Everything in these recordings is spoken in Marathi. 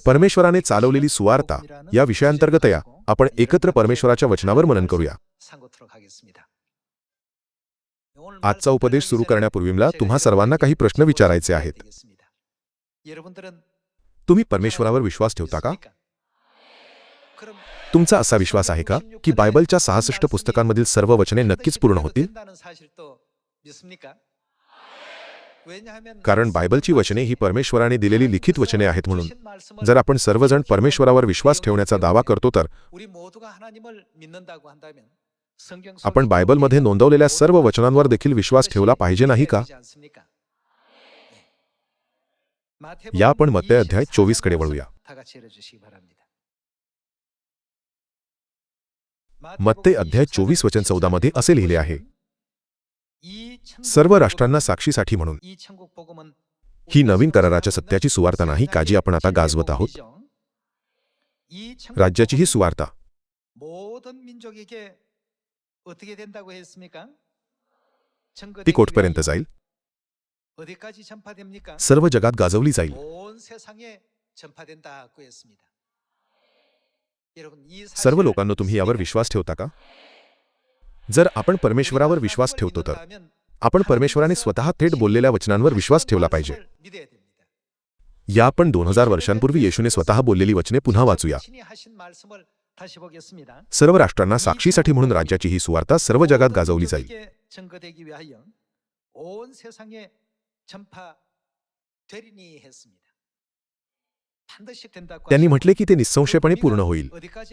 परमेश्वराने चालवलेली सुवार्ता या विषयांतर्गत आपण एकत्र परमेश्वराच्या वचनावर मनन करूया. आजचा उपदेश सुरू करण्यापूर्वी मला तुम्हा सर्वांना काही प्रश्न विचारायचे आहेत. तुम्ही परमेश्वरावर विश्वास ठेवता का? तुमचा असा विश्वास आहे का की बायबलच्या 66 पुस्तकांमधील सर्व वचने नक्कीच पूर्ण होतील? कारण बायबलची वचने ही परमेश्वराने दिलेली लिखित वचने आहेत. म्हणून जर आपण सर्वजण परमेश्वरावर विश्वास ठेवण्याचा दावा करतो तर आपण बायबलमध्ये नोंदवलेल्या सर्व वचनांवर देखील विश्वास ठेवला पाहिजे, नाही का? या आपण मत्ते अध्याय 24 कडे वळूया. मत्ते अध्याय 24 वचन 14 मध्ये असे लिहिले आहे, सर्व राष्ट्रांना साक्षीसाठी म्हणून. ही नवीन कराराच्या सत्याची सुवार्ता नाही का जी आपण आता गाजवत आहोत? राज्याची ही सुवार्ता ती कोठपर्यंत जाईल? सर्व जगात गाजवली जाईल. सर्व लोकांना तुम्ही यावर विश्वास ठेवता का? जर आपण परमेश्वरावर विश्वास ठेवतो तर आपण परमेश्वराने स्वतः थेट बोललेल्या वचनांवर विश्वास ठेवला पाहिजे. या आपण 2000 वर्षांपूर्वी येशूने स्वतः बोललेली वचने पुन्हा वाचूया. सर्व राष्ट्रांना साक्षीसाठी म्हणून राज्याची ही सुवार्ता सर्व जगात गाजवली जाईल. त्यांनी म्हटले की ते निस्संशयपणे पूर्ण होईल.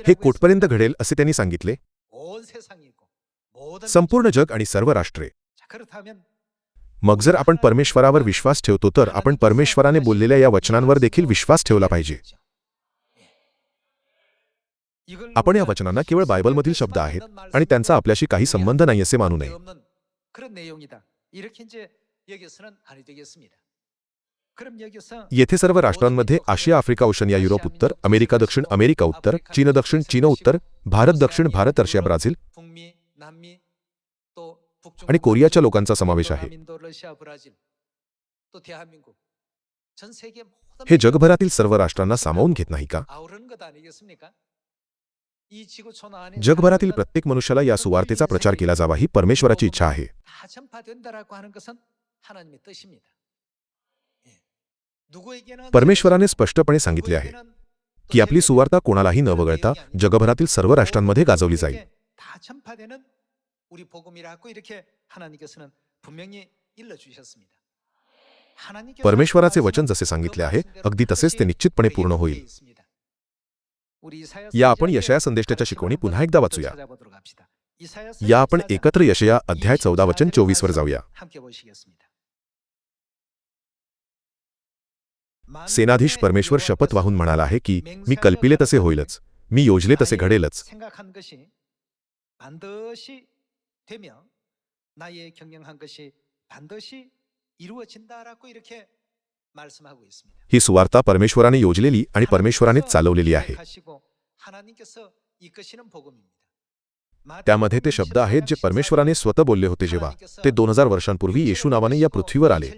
हे कोठपर्यंत घडेल असे त्यांनी सांगितले? संपूर्ण जग आणि सर्व राष्ट्रे. मग जर आपण परमेश्वरावर विश्वास ठेवतो तर आपण परमेश्वराने बोललेल्या या वचनांवर देखील विश्वास ठेवला पाहिजे. आपण या वचनांना केवळ बायबलमधील शब्द आहेत आणि त्यांचा आपल्याशी काही संबंध नाही असे मानू नये. येथे सर्व राष्ट्रांमध्ये आशिया, आफ्रिका, ओशनिया, युरोप उत्तर, अमेरिका दक्षिण, अमेरिका उत्तर, चीन दक्षिण, चीन उत्तर, भारत दक्षिण, भारत रशिया, ब्राझील आणि कोरियाच्या लोकांचा समावेश आहे. हे जगभरातील सर्व राष्ट्रांना सामावून घेत नाही का? जगभरातील प्रत्येक मनुष्याला या सुवार्तेचा प्रचार केला जावा ही परमेश्वराची इच्छा आहे. परमेश्वराने स्पष्टपणे सांगितले आहे की आपली सुवार्ता कोणालाही न वगळता जगभरातील सर्व राष्ट्रांमध्ये गाजवली जाईल. परमेश्वराचे वचन जसे सांगितले आहे अगदी तसेच ते निश्चितपणे पूर्ण होईल. या आपण यशाया संदेशाच्या शिकवणी पुन्हा एकदा वाचूया. या आपण एकत्र यशाया अध्याय 14 वचन 24 वर जाऊया. सेनाधीश परमेश्वर शपथ वाहून म्हणाला आहे की मी कल्पिले तसे होईलच, मी योजले तसे घडेलच. ही सुवार्ता परमेश्वराने योजलेली आणि परमेश्वराने चालवलेली आहे. त्यामध्ये ते शब्द आहेत जे परमेश्वराने स्वतः बोलले होते जेव्हा ते 2000 वर्षांपूर्वी येशू नावाने या पृथ्वीवर आले.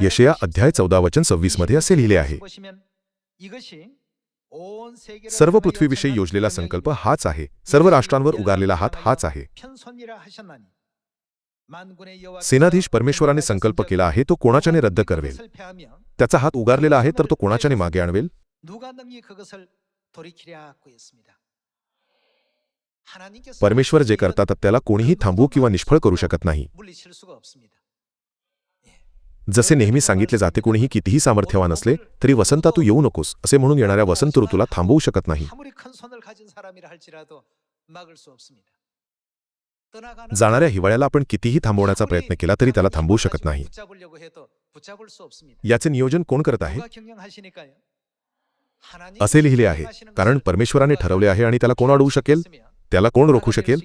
यशाया अध्याय 14 वचन 26 मध्ये असे लिहिले आहे, सर्व पृथ्वीविषयी योजलेला संकल्प हाच आहे, सर्व राष्ट्रांवर उगारलेला हात हाच आहे. सेनाधीश परमेश्वराने संकल्प केला आहे तो कोणाच्याने रद्द करवेल? त्याचा हात उगारलेला आहे तर तो कोणाच्याने मागे आणवेल? परमेश्वर जे करतात त्याला कोणीही थांबवू किंवा निष्फळ करू शकत नाही. जसे नेहमी सांगितले जाते, कोणीही कितीही सामर्थ्यवान असले तरी वसंता तू येऊ नकोस असे म्हणून येणाऱ्या वसंत ऋतूला थांबवू शकत नाही. जाणाऱ्या हिवाळ्याला आपण कितीही थांबवण्याचा प्रयत्न केला तरी त्याला थांबवू शकत नाही. याचे नियोजन कोण करत आहे? असे लिहिले आहे, कारण परमेश्वराने ठरवले आहे आणि त्याला कोण अडवू शकेल? त्याला कोण रोखू शकेल?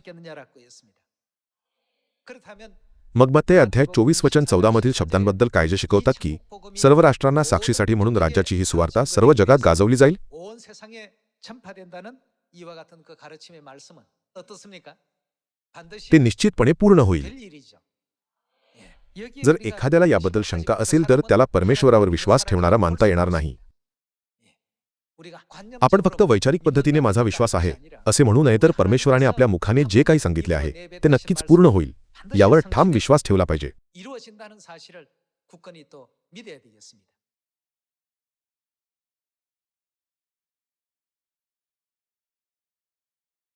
मग मत्ते अध्याय 24 वचन 14 मधील शब्दांबद्दल काय जे शिकवतात की सर्व राष्ट्रांना साक्षीसाठी म्हणून राज्याची ही सुवार्ता सर्व जगात गाजवली जाईल. ते निश्चितपणे पूर्ण होईल. जर एखाद्याला याबद्दल शंका असेल तर त्याला परमेश्वरावर विश्वास ठेवणारा मानता येणार नाही. आपण फक्त वैचारिक पद्धतीने माझा विश्वास आहे असे म्हणू नये, तर परमेश्वराने आपल्या मुखाने जे काही सांगितले आहे ते नक्कीच पूर्ण होईल यावर ठाम विश्वास ठेवला पाहिजे. 이루어진다는 사실을 굳건히 또 믿어야 되겠습니다.